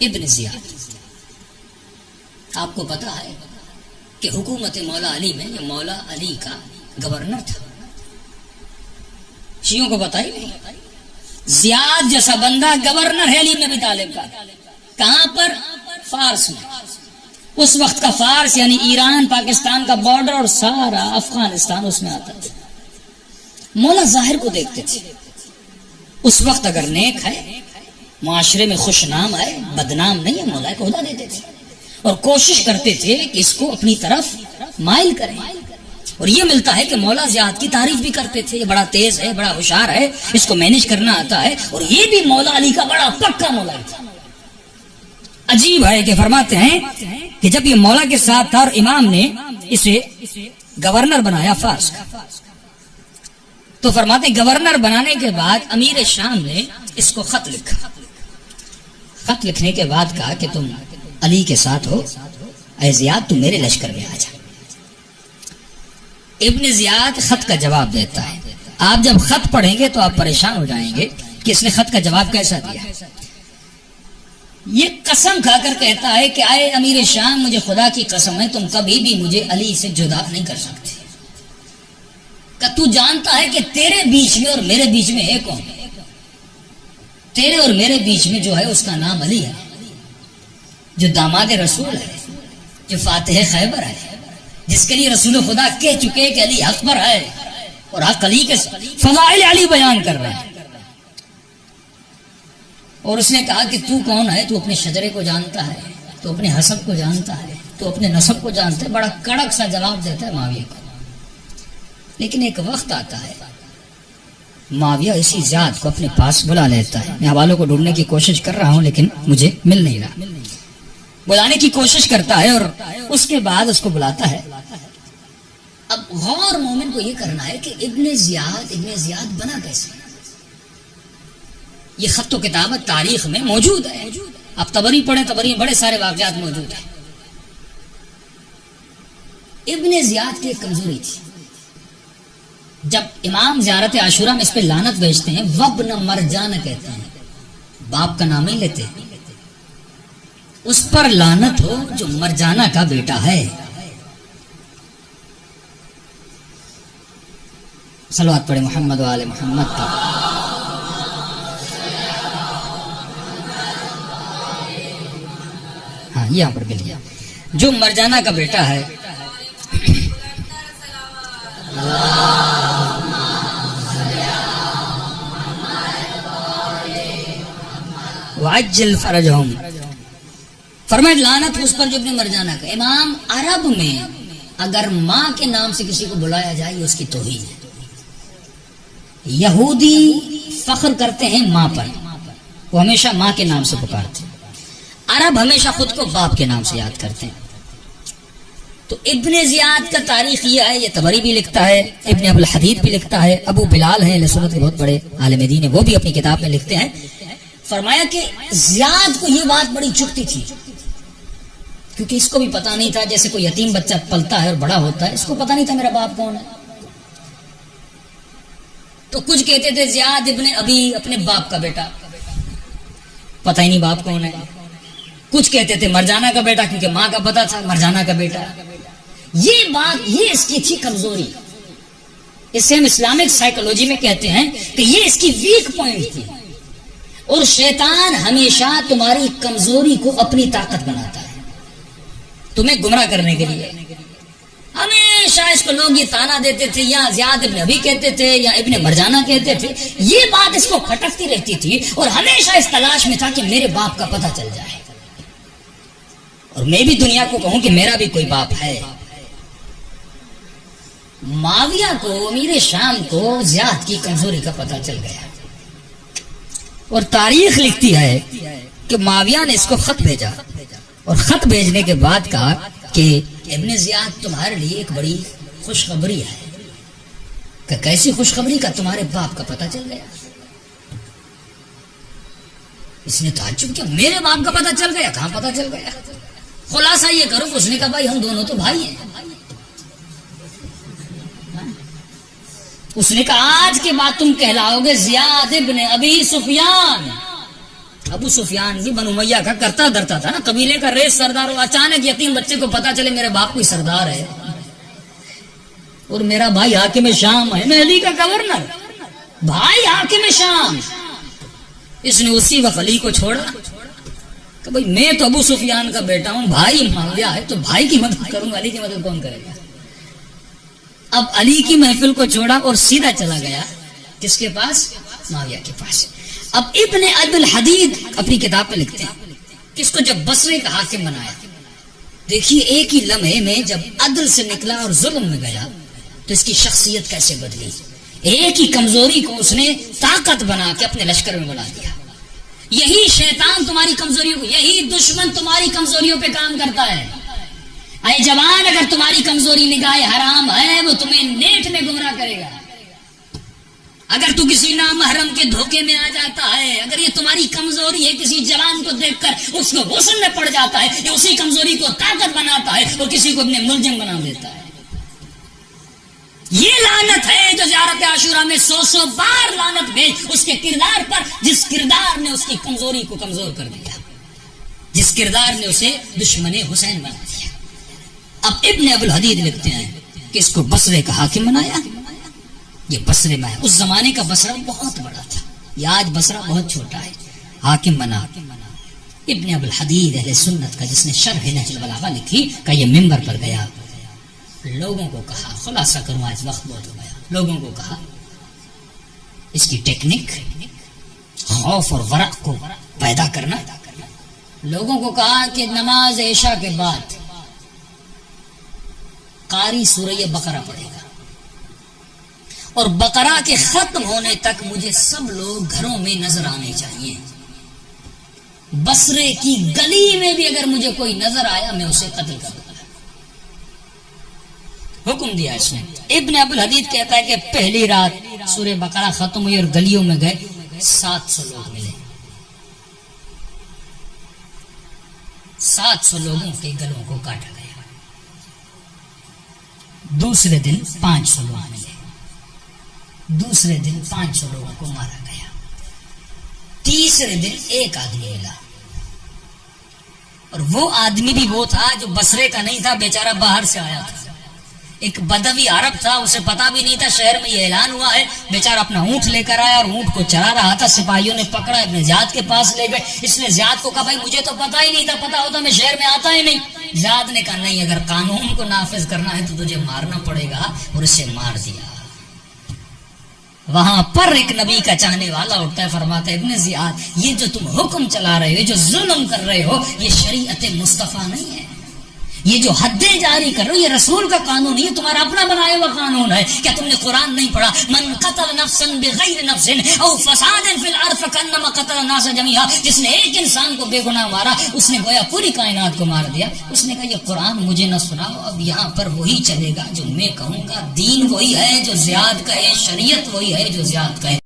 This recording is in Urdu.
ابن زیاد، آپ کو پتا ہے کہ حکومت مولا علی میں یہ مولا علی کا گورنر تھا. شیعوں کو پتا ہی نہیں. زیاد جیسا بندہ گورنر ہے علی بن ابی طالب کا. کہاں پر؟ فارس میں. اس وقت کا فارس یعنی ایران پاکستان کا بارڈر اور سارا افغانستان اس میں آتا تھا. مولا ظاہر کو دیکھتے تھے. اس وقت اگر نیک ہے، معاشرے میں خوش نام ہے، بدنام نہیں ہے، مولا کو عہدہ دیتے تھے اور کوشش کرتے تھے کہ اس کو اپنی طرف مائل کریں. اور یہ ملتا ہے کہ مولا زیاد کی تعریف بھی کرتے تھے، یہ بڑا تیز ہے، بڑا ہوشیار ہے، اس کو مینج کرنا آتا ہے. اور یہ بھی مولا علی کا بڑا پکا مولا تھا. عجیب ہے کہ فرماتے ہیں کہ جب یہ مولا کے ساتھ تھا اور امام نے اسے گورنر بنایا فارس کا، تو فرماتے ہیں گورنر بنانے کے بعد امیر شام نے اس کو خط لکھا. خط لکھنے کے بعد کہا کہ تم علی کے ساتھ ہو، اے زیاد تم میرے لشکر میں آ جا. ابن زیاد خط کا جواب دیتا ہے. آپ جب خط پڑھیں گے تو آپ پریشان ہو جائیں گے کہ اس نے خط کا جواب کیسا دیا. یہ قسم کھا کر کہتا ہے کہ اے امیر شام، مجھے خدا کی قسم ہے تم کبھی بھی مجھے علی سے جدا نہیں کر سکتے. کہ تو جانتا ہے کہ تیرے بیچ میں اور میرے بیچ میں ہے کون؟ تیرے اور میرے بیچ میں جو ہے اس کا نام علی ہے، جو داماد رسول ہے، جو فاتح خیبر ہے، جس کے لیے رسول خدا کہہ چکے کہ علی حق پر ہے اور حق علی کے فضائل علی بیان کر رہا ہے. اور اس نے کہا کہ تو کون ہے؟ تو اپنے شجرے کو جانتا ہے، تو اپنے حسب کو جانتا ہے، تو اپنے نسب کو جانتا ہے. بڑا کڑک سا جواب دیتا ہے معاویہ کو. لیکن ایک وقت آتا ہے معاویہ اسی زیاد کو اپنے پاس بلا لیتا ہے. میں حوالوں کو ڈھونڈنے کی کوشش کر رہا ہوں لیکن مجھے مل نہیں رہا. بلانے کی کوشش کرتا ہے اور اس کے بعد اس کو بلاتا ہے. اب غور مومن کو یہ کرنا ہے کہ ابن زیاد بنا کیسے. یہ خط و کتابت تاریخ میں موجود ہے. آپ تبری پڑھیں، تبری میں بڑے سارے واقعات موجود ہیں. ابن زیاد کی ایک کمزوری تھی. جب امام زیارت عاشورہ میں اس پہ لعنت بھیجتے ہیں، وابن مرجان کہتے ہیں، باپ کا نام نہیں لیتے. اس پر لعنت ہو جو مرجانہ کا بیٹا ہے. صلوات پڑھے محمد و آل محمد کا. ہاں یہاں پر بھی لیا، جو مرجانہ کا بیٹا ہے. وعجل فرجہم، فرمائے لعنت اس پر جو ابن مرجانہ کا. امام عرب میں اگر ماں کے نام سے کسی کو بلایا جائے یہ اس کی توہین ہے. یہودی فخر کرتے ہیں ماں پر، وہ ہمیشہ ماں کے نام سے پکارتے ہیں. عرب ہمیشہ خود کو باپ کے نام سے یاد کرتے ہیں. تو ابن زیاد کا تاریخ یہ ہے، یہ تبری بھی لکھتا ہے، ابن ابو الحدید بھی لکھتا ہے، ابو بلال ہیں سنت کے بہت بڑے عالم دین ہیں، وہ بھی اپنی کتاب میں لکھتے ہیں. فرمایا کہ زیاد کو یہ بات بڑی چکتی تھی کیونکہ اس کو بھی پتا نہیں تھا، جیسے کوئی یتیم بچہ پلتا ہے اور بڑا ہوتا ہے، اس کو پتا نہیں تھا میرا باپ کون ہے. تو کچھ کہتے تھے زیاد ابن ابی، اپنے باپ کا بیٹا، پتہ ہی نہیں باپ کون ہے. کچھ کہتے تھے مرجانہ کا بیٹا کیونکہ ماں کا پتا تھا مرجانہ کا بیٹا. یہ بات یہ اس کی تھی کمزوری. اسے ہم اسلامک سائیکولوجی میں کہتے ہیں کہ یہ اس کی ویک پوائنٹ تھی. اور شیطان ہمیشہ تمہاری کمزوری کو اپنی طاقت بناتا ہے تمہیں گمراہ کرنے کے لیے. ہمیشہ اس کو لوگ یہ تانا دیتے تھے، یا زیاد ابن ابی کہتے تھے یا ابن مرجانہ کہتے تھے. یہ بات اس کو کھٹکتی رہتی تھی اور ہمیشہ اس تلاش میں تھا کہ میرے باپ کا پتہ چل جائے اور میں بھی دنیا کو کہوں کہ میرا بھی کوئی باپ ہے. معاویہ کو، امیر شام کو زیاد کی کمزوری کا پتہ چل گیا اور تاریخ لکھتی ہے کہ معاویہ نے اس کو خط بھیجا اور خط بھیجنے کے بعد کہا کہ ابن زیاد تمہارے لیے ایک بڑی خوشخبری ہے. کہ کیسی خوشخبری؟ کا تمہارے باپ کا پتہ چل گیا. اس نے تعجب کیا، میرے باپ کا پتہ چل گیا؟ کہاں پتہ چل گیا؟ خلاصہ یہ کرو. اس نے کہا بھائی ہم دونوں تو بھائی ہیں. اس نے کہا آج کے بعد تم کہلاؤ گے زیاد ابن ابی سفیان. ابو سفیان بھی بنو امیہ کا کرتا درتا تھا نا، قبیلے کا ریس سردار ہو، اچانک یتیم بچے کو پتا چلے میرے باپ کوئی سردار ہے اور میرا بھائی حاکم شام ہے، میں علی کا گورنر، بھائی حاکم شام. اس نے اسی وقت علی کو چھوڑا کہ بھائی میں تو ابو سفیان کا بیٹا ہوں، بھائی معاویہ ہے تو بھائی کی مدد کروں گا، علی کی مدد کون کرے گا. اب علی کی محفل کو چھوڑا اور سیدھا چلا گیا کس کے پاس؟ معاویہ کے پاس. اب ابن ابی الحدید اپنی کتاب پہ لکھتے ہیں کہ اس کو جب بصرے کا حاکم بنایا، دیکھیے ایک ہی لمحے میں جب عدل سے نکلا اور ظلم میں گیا تو اس کی شخصیت کیسے بدلی. ایک ہی کمزوری کو اس نے طاقت بنا کے اپنے لشکر میں بنا دیا. یہی شیطان تمہاری کمزوریوں کو، یہی دشمن تمہاری کمزوریوں پہ کام کرتا ہے. اے جوان، اگر تمہاری کمزوری نگاہ حرام ہے وہ تمہیں نیٹ میں گمراہ کرے گا. اگر تو کسی نامحرم کے دھوکے میں آ جاتا ہے، اگر یہ تمہاری کمزوری ہے، کسی جوان کو دیکھ کر اس کو غسل میں پڑ جاتا ہے، یہ اسی کمزوری کو طاقت بناتا ہے اور کسی کو اپنے ملزم بنا دیتا ہے. یہ لعنت ہے جو زیارت عاشورہ میں 100 بار لعنت بھیج اس کے کردار پر، جس کردار نے اس کی کمزوری کو کمزور کر دیا، جس کردار نے اسے دشمن حسین بنا دیا. اب ابن ابو الحدید لکھتے ہیں کہ اس کو بصرے کا حاکم بنایا. یہ بصرے میں ہے، اس زمانے کا بصرہ بہت بڑا تھا، یہ آج بصرہ بہت چھوٹا ہے. حاکم بنا. ابن ابو الحدید اہل سنت کا، جس نے شرح نہج البلاغہ لکھی، کا یہ منبر پر گیا، لوگوں کو کہا، خلاصہ کروں آج وقت بہت ہو گیا، لوگوں کو کہا اس کی ٹیکنک خوف اور ورع کو پیدا کرنا. لوگوں کو کہا کہ نماز عشاء کے بعد قاری سورہ بقرہ پڑھے گا اور بقرہ کے ختم ہونے تک مجھے سب لوگ گھروں میں نظر آنے چاہیے. بصرے کی گلی میں بھی اگر مجھے کوئی نظر آیا میں اسے قتل کر دوں گا. حکم دیا اس نے. ابن ابو الحدید کہتا ہے کہ پہلی رات سورہ بقرہ ختم ہوئی اور گلیوں میں گئے، 700 لوگ ملے. 700 لوگوں کے گلوں کو کاٹا گیا. دوسرے دن 500 لوگ ملے. دوسرے دن 500 لوگوں کو مارا گیا. تیسرے دن ایک آدمی ملا اور وہ آدمی بھی وہ تھا جو بصرے کا نہیں تھا، بیچارہ باہر سے آیا تھا. ایک بدوی عرب تھا، اسے پتا بھی نہیں تھا شہر میں یہ اعلان ہوا ہے. بیچارہ اپنا اونٹ لے کر آیا اور اونٹ کو چلا رہا تھا. سپاہیوں نے پکڑا، ابن زیاد کے پاس لے گئے. اس نے زیاد کو کہا بھائی مجھے تو پتا ہی نہیں تھا، پتا ہوتا میں شہر میں آتا ہی نہیں. زیاد نے کہا نہیں، اگر قانون کو نافذ کرنا ہے تو تجھے مارنا پڑے گا، اور اسے مار دیا. وہاں پر ایک نبی کا چاہنے والا اٹھتا ہے، فرماتا ہے ابن زیاد یہ جو تم حکم چلا رہے ہو، جو ظلم کر رہے ہو، یہ شریعت مصطفیٰ نہیں ہے. یہ جو حدیں جاری کر رہے ہو یہ رسول کا قانون نہیں ہے، تمہارا اپنا بنایا ہوا قانون ہے. کیا تم نے قرآن نہیں پڑھا؟ من قتل نفسا بغیر نفس او فساد فی الارض فکانما قتل الناس جميعا. جس نے ایک انسان کو بے گناہ مارا اس نے گویا پوری کائنات کو مار دیا. اس نے کہا یہ قرآن مجھے نہ سناؤ، اب یہاں پر وہی چلے گا جو میں کہوں گا. دین وہی ہے جو زیاد کہے، شریعت وہی ہے جو زیاد کہے.